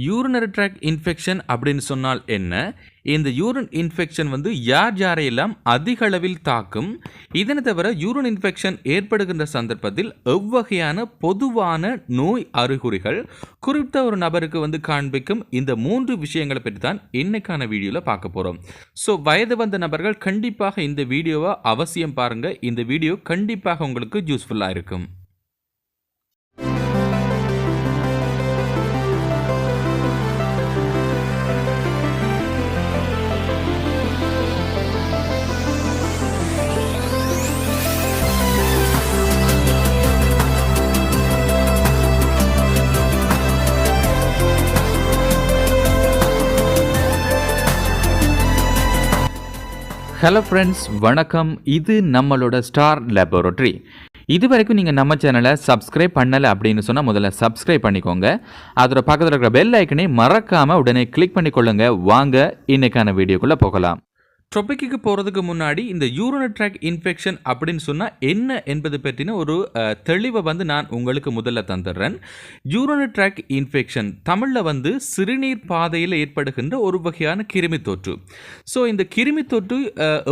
Urinary tract infection அப்படின்னு சொன்னால் என்ன? இந்த யூரின் இன்ஃபெக்ஷன் வந்து யாரையெல்லாம் அதிக அளவில் தாக்கும்? இதனை தவிர யூரின் இன்ஃபெக்ஷன் ஏற்படுகின்ற சந்தர்ப்பத்தில் எவ்வகையான பொதுவான நோய் அறிகுறிகள் குறித்த ஒரு நபருக்கு வந்து காண்பிக்கும்? இந்த 3 விஷயங்களை பற்றி தான் இன்னைக்கான வீடியோவில் பார்க்க போகிறோம். ஸோ வயது வந்த நபர்கள் கண்டிப்பாக இந்த வீடியோவை அவசியம் பாருங்கள். இந்த வீடியோ கண்டிப்பாக உங்களுக்கு யூஸ்ஃபுல்லாக இருக்கும். ஹலோ ஃப்ரெண்ட்ஸ், வணக்கம். இது நம்மளோட ஸ்டார் லேபரட்டரி. இது வரைக்கும் நீங்கள் நம்ம சேனலை சப்ஸ்கிரைப் பண்ணலை அப்படின்னு சொன்னால் முதல்ல சப்ஸ்கிரைப் பண்ணிக்கோங்க. அதோட பக்கத்தில் இருக்கிற பெல் ஐக்கனை மறக்காமல் உடனே கிளிக் பண்ணிக்கொள்ளுங்க. வாங்க இன்னைக்கான வீடியோக்குள்ளே போகலாம். டாபிக்கு போகிறதுக்கு முன்னாடி இந்த யூரினரி ட்ராக் இன்ஃபெக்ஷன் அப்படின்னு சொன்னால் என்ன என்பது பற்றின ஒரு தெளிவை வந்து நான் உங்களுக்கு முதல்ல தந்துடுறேன். யூரினரி ட்ராக் இன்ஃபெக்ஷன் தமிழில் வந்து சிறுநீர் பாதையில் ஏற்படுகின்ற ஒரு வகையான கிருமி தொற்று. ஸோ இந்த கிருமி தொற்று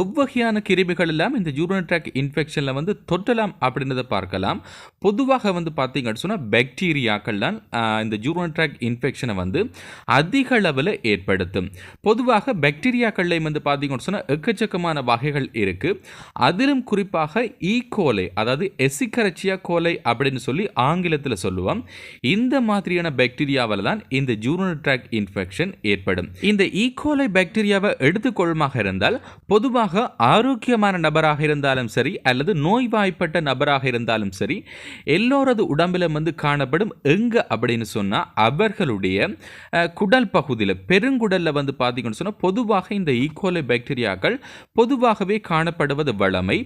எவ்வகையான கிருமிகள் எல்லாம் இந்த யூரினரி ட்ராக் இன்ஃபெக்ஷனில் வந்து தொற்றலாம் அப்படின்றத பார்க்கலாம். பொதுவாக வந்து பார்த்தீங்கன்னு சொன்னால் பாக்டீரியாக்கள் தான் இந்த யூரினரி ட்ராக் இன்ஃபெக்ஷனை வந்து அதிக அளவில் ஏற்படுத்தும். பொதுவாக பாக்டீரியாக்கள்லையும் வந்து பார்த்தீங்கன்னு எக்கச்சக்கமான வகைகள் இருக்கு. அதிலும் குறிப்பாக ஈகோலை, அதாவது எசிகரச்சியா கோலை அப்படின்னு சொல்லி ஆங்கிலத்தில் சொல்லுவோம். இந்த மாதிரியான பாக்டீரியாவால் தான் இந்த யூரினரி ட்ராக் இன்ஃபெக்ஷன் ஏற்படும். இந்த ஈகோலை பாக்டீரியாவை எடுத்துக்கொள்ளுமாக இருந்தால் பொதுவாக ஆரோக்கியமான நபராக இருந்தாலும் சரி அல்லது நோய்வாய்ப்பட்ட நபராக இருந்தாலும் சரி எல்லோரது உடம்பில் வந்து காணப்படும். எங்க அப்படின்னு சொன்னா அவர்களுடைய குடல் பகுதியில், பெருங்குடல்ல வந்து பார்த்தீங்கன்னு சொன்னா பொதுவாக இந்த ஈகோலை பாக்டீரியாக்கள் பொதுவாகவே காணப்படுவது வழமை.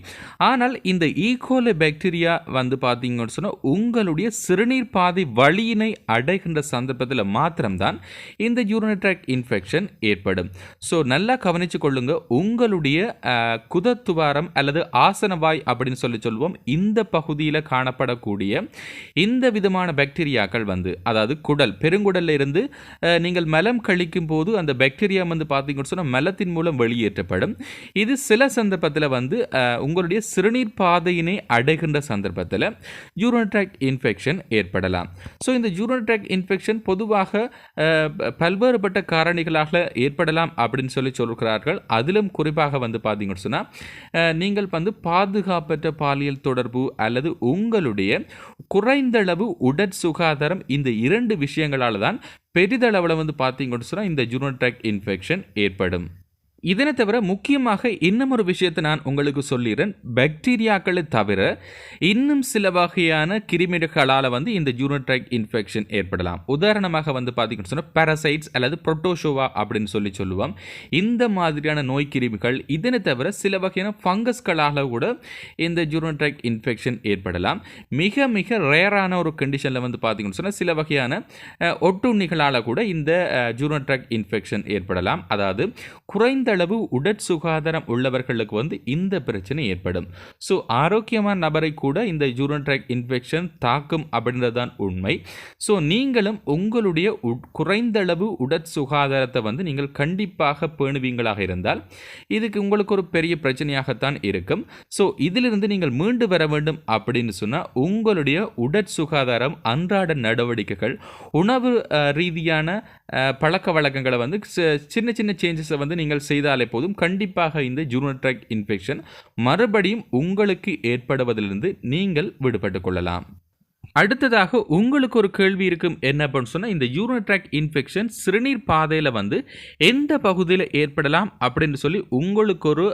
ஆனால் இந்த ஈகோலை பாக்டீரியா வந்து பார்த்தீங்கன்னு சொன்னா உங்களுடைய சிறுநீர் பாதை வழியினை அடைகின்ற சந்தர்ப்பத்தில் மாத்திரம்தான் இந்த யூரினரி ட்ராக் இன்ஃபெக்ஷன் ஏற்படும். ஸோ நல்லா கவனிச்சு கொள்ளுங்க. உங்களுடைய குதத்துவாரம் அல்லது ஆசனவாய் அப்படின்னு சொல்லுவோம். இந்த பகுதியில் காணப்படக்கூடிய இந்த விதமான பாக்டீரியாக்கள் வந்து, அதாவது குடல், பெருங்குடல்ல இருந்து நீங்கள் மலம் கழிக்கும் போது அந்த பாக்டீரியா வந்து பார்த்தீங்கன்னு சொன்னா மலத்தின் மூலம் வெளியேற்றப்படும். இது சில சந்தர்ப்பத்தில் வந்து உங்களுடைய சிறுநீர் பாதையினை அடைகின்ற சந்தர்ப்பத்தில் யூரினரி ட்ராக் இன்ஃபெக்ஷன் ஏற்படலாம். ஸோ இந்த யூரினரி ட்ராக் இன்ஃபெக்ஷன் பொதுவாக பல்வேறுபட்ட காரணிகளாக ஏற்படலாம் அப்படின்னு சொல்கிறார்கள். அதிலும் குறிப்பாக வந்து பார்த்தீங்கன்னு சொன்னால் நீங்கள் வந்து பாதுகாப்பற்ற பாலியல் தொடர்பு அல்லது உங்களுடைய குறைந்தளவு உடற்சுகாதாரம், இந்த 2 விஷயங்களால் தான் பெரிதளவில் வந்து பார்த்தீங்கன்னு சொன்னால் இந்த யூரினரி ட்ராக் இன்ஃபெக்ஷன் ஏற்படும். இதனை தவிர முக்கியமாக இன்னும் ஒரு விஷயத்தை நான் உங்களுக்கு சொல்லிடுறேன். பாக்டீரியாக்களை தவிர இன்னும் சில வகையான கிருமிகளால் வந்து இந்த யூரினரி ட்ராக் இன்ஃபெக்ஷன் ஏற்படலாம். உதாரணமாக வந்து பார்த்தீங்கன்னு சொன்னால் பாரசைட்ஸ் அல்லது புரோட்டோசோவா அப்படின்னு சொல்லுவோம். இந்த மாதிரியான நோய் கிருமிகள். இதனை தவிர சில வகையான ஃபங்கஸ்களால் கூட இந்த யூரினரி ட்ராக் இன்ஃபெக்ஷன் ஏற்படலாம். மிக மிக ரேரான ஒரு கண்டிஷனில் வந்து பார்த்தீங்கன்னு சொன்னால் சில வகையான ஒட்டுண்ணிகளால் கூட இந்த யூரினரி ட்ராக் இன்ஃபெக்ஷன் ஏற்படலாம். அதாவது குறைந்த அளவு உடற்சுகாதாரம் உள்ளவர்களுக்கு வந்து இந்த பிரச்சனை ஏற்படும். ஸோ ஆரோக்கியமான நபரை கூட இந்த யூரினரி ட்ராக் இன்ஃபெக்ஷன் தாக்கும் அப்படின்றதான் உண்மை. ஸோ நீங்களும் உங்களுடைய குறைந்தளவு உடற்சுகாதாரத்தை வந்து நீங்கள் கண்டிப்பாக பேணுவீங்களாக இருந்தால் இதுக்கு உங்களுக்கு ஒரு பெரிய பிரச்சனையாகத்தான் இருக்கும். ஸோ இதிலிருந்து நீங்கள் மீண்டு வர வேண்டும் அப்படின்னு சொன்னால் உங்களுடைய உடற்சுகாதாரம், அன்றாட நடவடிக்கைகள், உணவு ரீதியான பழக்க வழக்கங்களை வந்து சின்ன சின்ன சேஞ்சஸை வந்து நீங்கள் செய்தாலே போதும். கண்டிப்பாக இந்த யூரினரி ட்ராக் இன்ஃபெக்ஷன் மறுபடியும் உங்களுக்கு ஏற்படுவதிலிருந்து நீங்கள் விடுபட்டுக் கொள்ளலாம். அடுத்ததாக உங்களுக்கு ஒரு கேள்வி இருக்கும். என்ன அப்படின்னு சொன்னால் இந்த யூரினரி ட்ராக் இன்ஃபெக்ஷன் சிறுநீர் பாதையில் வந்து எந்த பகுதியில் ஏற்படலாம் அப்படின்னு சொல்லி உங்களுக்கு ஒரு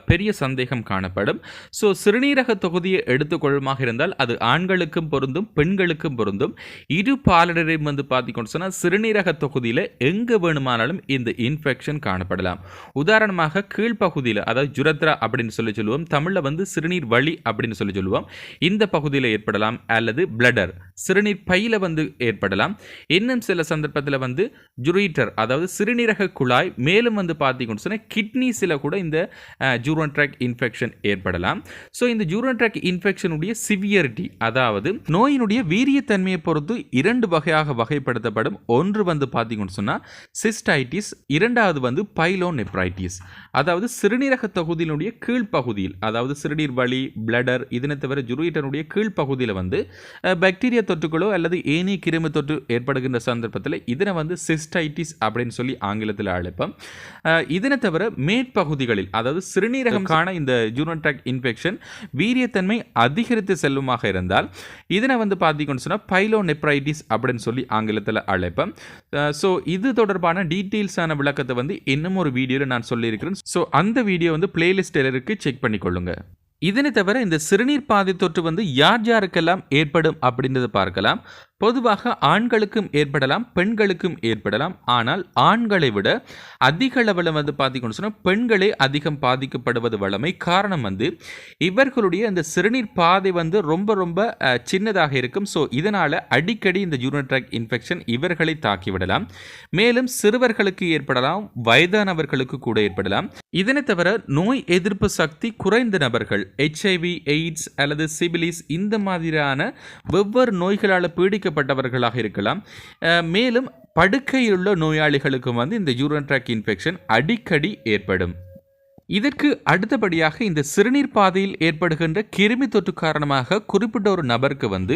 பெரிய சந்தேகம் காணப்படும். ஸோ சிறுநீரக தொகுதியை எடுத்துக்கொள்ளுமாக இருந்தால் அது ஆண்களுக்கும் பொருந்தும் பெண்களுக்கும் பொருந்தும். இரு பாலினரையும் வந்து பார்த்தீங்கன்னு சொன்னால் சிறுநீரக தொகுதியில் எங்கே வேணுமானாலும் இந்த இன்ஃபெக்ஷன் காணப்படலாம். உதாரணமாக கீழ்ப்பகுதியில், அதாவது ஜுரத்ரா அப்படின்னு சொல்லுவோம், தமிழில் வந்து சிறுநீர் வழி அப்படின்னு சொல்லுவோம், இந்த பகுதியில் ஏற்படலாம். அல்லது பிளட் பிளடர் சிறுநீர் பையில வந்து ஏற்படலாம். இன்னும் சில சந்தர்ப்பத்தில் வந்து ஜுரீட்டர் அதாவது சிறுநீரக குழாய், மேலும் வந்து பார்த்தீங்கன்னு சொன்னால் கிட்னிஸில் கூட இந்த யூரினரி ட்ராக்ட் இன்ஃபெக்ஷன் ஏற்படலாம். ஸோ இந்த யூரினரி ட்ராக்ட் இன்ஃபெக்ஷனுடைய சிவியரிட்டி அதாவது நோயினுடைய வீரியத்தன்மையை பொறுத்து 2 வகையாக வகைப்படுத்தப்படும். ஒன்று வந்து பார்த்தீங்கன்னு சொன்னால் சிஸ்டைட்டிஸ், இரண்டாவது வந்து பைலோநெப்ரைட்டிஸ். அதாவது சிறுநீரக தொகுதியினுடைய கீழ்ப்பகுதியில், அதாவது சிறுநீர் வழி, பிளடர், இதனை தவிர ஜுரீட்டனுடைய கீழ்ப்பகுதியில் வந்து பாக்டீரியா தொற்றுகளோ அல்லது ஏனைய கிருமி தொற்று ஏற்படுகின்ற சந்தர்ப்பத்தில் இதனை வந்து சிஸ்டைட்டிஸ் அப்படின்னு சொல்லி ஆங்கிலத்தில் அழைப்போம். இதனை தவிர மேற்பகுதிகளில், அதாவது சிறுநீரகம் காண இந்த யூரினரி ட்ராக்ட் இன்ஃபெக்ஷன் வீரியத்தன்மை அதிகரித்து செல்லுமாக இருந்தால் இதனை வந்து பார்த்தீங்கன்னு சொன்னால் பைலோநெப்ரைட்டிஸ் அப்படின்னு சொல்லி ஆங்கிலத்தில் அழைப்போம். ஸோ இது தொடர்பான டீட்டெயில்ஸான விளக்கத்தை வந்து இன்னும் ஒரு வீடியோவில் நான் சொல்லியிருக்கிறேன். ஸோ அந்த வீடியோ வந்து பிளேலிஸ்டில் இருக்கு, செக் பண்ணிக்கொள்ளுங்க. இதனை தவிர இந்த சிறுநீர் பாதை தொற்று வந்து யார் யாருக்கெல்லாம் ஏற்படும் அப்படின்றத பார்க்கலாம். பொதுவாக ஆண்களுக்கும் ஏற்படலாம், பெண்களுக்கும் ஏற்படலாம். ஆனால் ஆண்களை விட அதிக அளவில் வந்து பார்த்தீங்கன்னு சொன்னால் பெண்களே அதிகம் பாதிக்கப்படுவது வழமை. காரணம் வந்து இவர்களுடைய இந்த சிறுநீர் பாதை வந்து ரொம்ப ரொம்ப சின்னதாக இருக்கும். ஸோ இதனால் அடிக்கடி இந்த யூரினரி ட்ராக்ட் இன்ஃபெக்ஷன் இவர்களை தாக்கிவிடலாம். மேலும் சிறுவர்களுக்கு ஏற்படலாம், வயதானவர்களுக்கு கூட ஏற்படலாம். இதனை தவிர நோய் எதிர்ப்பு சக்தி குறைந்த நபர்கள், HIV, எய்ட்ஸ் அல்லது சிபிலிஸ் இந்த மாதிரியான வெவ்வேறு நோய்களால் பீடிக்கப்பட்டவர்களாக இருக்கலாம். மேலும் படுக்கையிலுள்ள நோயாளிகளுக்கும் வந்து இந்த யூரினரி ட்ராக்ட் இன்ஃபெக்ஷன் அடிக்கடி ஏற்படும். இதற்கு அடுத்தபடியாக இந்த சிறுநீர் பாதையில் ஏற்படுகின்ற கிருமி தொற்று காரணமாக குறிப்பிட்ட ஒரு நபருக்கு வந்து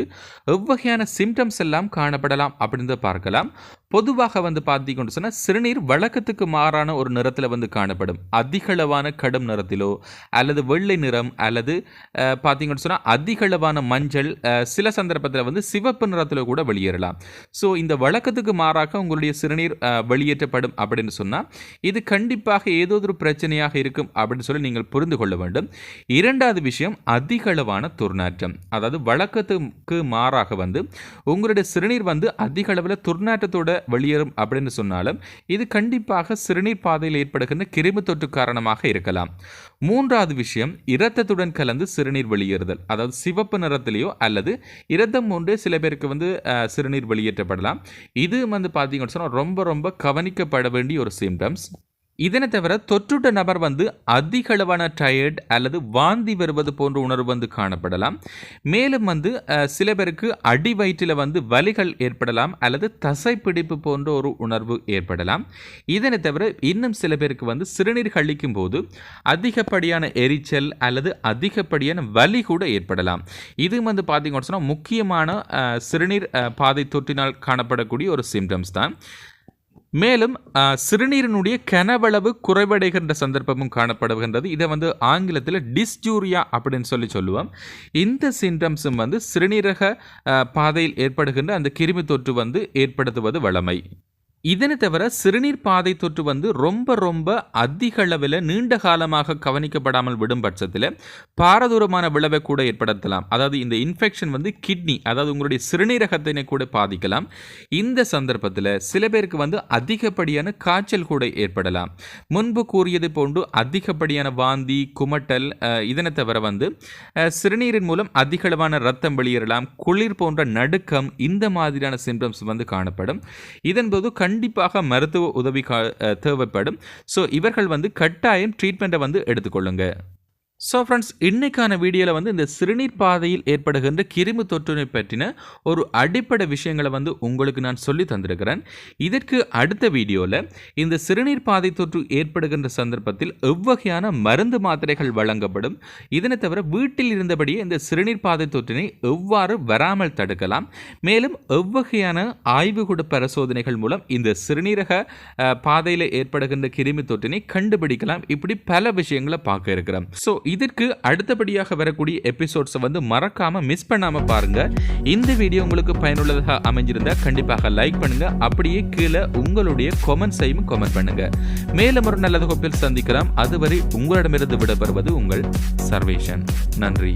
எவ்வகையான சிம்டம்ஸ் எல்லாம் காணப்படலாம் அப்படின்னு பார்க்கலாம். பொதுவாக வந்து பார்த்தீங்கன்னு சொன்னால் சிறுநீர் வழக்கத்துக்கு மாறான ஒரு நிறத்தில் வந்து காணப்படும். அதிகளவான கடும் நிறத்திலோ அல்லது வெள்ளை நிறம் அல்லது பார்த்தீங்கன்னு சொன்னால் அதிகளவான மஞ்சள், சில சந்தர்ப்பத்தில் வந்து சிவப்பு நிறத்தில் கூட வெளியேறலாம். ஸோ இந்த வழக்கத்துக்கு மாறாக உங்களுடைய சிறுநீர் வெளியேற்றப்படும் அப்படின்னு சொன்னால் இது கண்டிப்பாக ஏதோ ஒரு பிரச்சனையாக இருக்கும் அப்படின்னு சொல்லி நீங்கள் புரிந்து கொள்ள வேண்டும். இரண்டாவது விஷயம் அதிகளவான துர்நாற்றம். அதாவது வழக்கத்துக்கு மாறாக வந்து உங்களுடைய சிறுநீர் வந்து அதிக அளவில் துர்நாற்றத்தோட வெளியேறும் அப்படின்னு சொன்னாலும் இது கண்டிப்பாக சிறுநீர் பாதையில் ஏற்படுகின்ற கிருமி தொற்று காரணமாக இருக்கலாம். மூன்றாவது விஷயம் இரத்தத்துடன் கலந்து சிறுநீர் வெளியேறுதல். அதாவது சிவப்பு நிறத்திலேயோ அல்லது இரத்தம் போன்றே சில பேருக்கு வந்து சிறுநீர் வெளியேற்றப்படலாம். இது வந்து பார்த்தீங்கன்னு சொன்னால் ரொம்ப ரொம்ப கவனிக்கப்பட வேண்டிய ஒரு சிம்டம்ஸ். இதனை தவிர தொற்றுட்ட நபர் வந்து அதிக அளவான டயர்ட் அல்லது வாந்தி வருவது போன்ற உணர்வு வந்து காணப்படலாம். மேலும் வந்து சில பேருக்கு அடி வயிற்றில் வந்து வலிகள் ஏற்படலாம் அல்லது தசைப்பிடிப்பு போன்ற ஒரு உணர்வு ஏற்படலாம். இதனை தவிர இன்னும் சில பேருக்கு வந்து சிறுநீர் கழிக்கும் போது அதிகப்படியான எரிச்சல் அல்லது அதிகப்படியான வலி கூட ஏற்படலாம். இது வந்து பார்த்தீங்கன்னு சொன்னால் முக்கியமான சிறுநீர் பாதை தொற்றினால் காணப்படக்கூடிய ஒரு சிம்டம்ஸ் தான். மேலும் சிறுநீரினுடைய கனவளவு குறைவடைகின்ற சந்தர்ப்பமும் காணப்படுகின்றது. இதை வந்து ஆங்கிலத்தில் டிஸ்யூரியா அப்படின்னு சொல்லுவோம். இந்த சிம்டம்ஸும் வந்து சிறுநீரக பாதையில் ஏற்படுகின்ற அந்த கிருமி தொற்று வந்து ஏற்படுத்துவது வழமை. இதனை தவிர சிறுநீர் பாதை தொற்று வந்து ரொம்ப ரொம்ப அதிக அளவில் நீண்ட காலமாக கவனிக்கப்படாமல் விடும் பட்சத்தில் பாரதூரமான விளைவை கூட ஏற்படுத்தலாம். அதாவது இந்த இன்ஃபெக்ஷன் வந்து கிட்னி, அதாவது உங்களுடைய சிறுநீரகத்தினை கூட பாதிக்கலாம். இந்த சந்தர்ப்பத்தில் சில பேருக்கு வந்து அதிகப்படியான காய்ச்சல் கூட ஏற்படலாம். முன்பு கூறியது போன்று அதிகப்படியான வாந்தி, குமட்டல், இதனை தவிர வந்து சிறுநீரின் மூலம் அதிகளவான ரத்தம் வெளியேறலாம். குளிர் போன்ற நடுக்கம், இந்த மாதிரியான சிம்டம்ஸ் வந்து காணப்படும். இதன்போது கண்டிப்பாக மருத்துவ உதவி தேவைப்படும். ஸோ இவர்கள் வந்து கட்டாயம் ட்ரீட்மெண்ட்டை வந்து எடுத்துக்கொள்ளுங்க. ஸோ ஃப்ரெண்ட்ஸ், இன்னைக்கான வீடியோவில் வந்து இந்த சிறுநீர் பாதையில் ஏற்படுகின்ற கிருமி தொற்றினை பற்றின ஒரு அடிப்படை விஷயங்களை வந்து உங்களுக்கு நான் சொல்லி தந்திருக்கிறேன். இதற்கு அடுத்த வீடியோவில் இந்த சிறுநீர் பாதை தொற்று ஏற்படுகின்ற சந்தர்ப்பத்தில் எவ்வகையான மருந்து மாத்திரைகள் வழங்கப்படும், இதனை தவிர வீட்டில் இருந்தபடியே இந்த சிறுநீர் பாதை தொற்றினை எவ்வாறு வராமல் தடுக்கலாம், மேலும் எவ்வகையான ஆய்வுகூட பரிசோதனைகள் மூலம் இந்த சிறுநீரக பாதையில் ஏற்படுகின்ற கிருமி தொற்றினை கண்டுபிடிக்கலாம், இப்படி பல விஷயங்களை பார்க்க இருக்கிறோம். ஸோ இதற்கு அடுத்தபடியாக வரக்கூடிய எபிசோட்ஸை வந்து மறக்காம மிஸ் பண்ணாம பாருங்க. இந்த வீடியோ உங்களுக்கு பயனுள்ளதாக அமைஞ்சிருந்தா கண்டிப்பாக லைக் பண்ணுங்க. அப்படியே கீழே உங்களுடைய கமெண்ட்ஸையும் கமெண்ட் பண்ணுங்க. மேலும் ஒரு நல்ல தொகுப்பில் சந்திக்கலாம். அதுவரை உங்களிடமிருந்து விடைபெறுவது உங்கள் சர்வேஷன். நன்றி.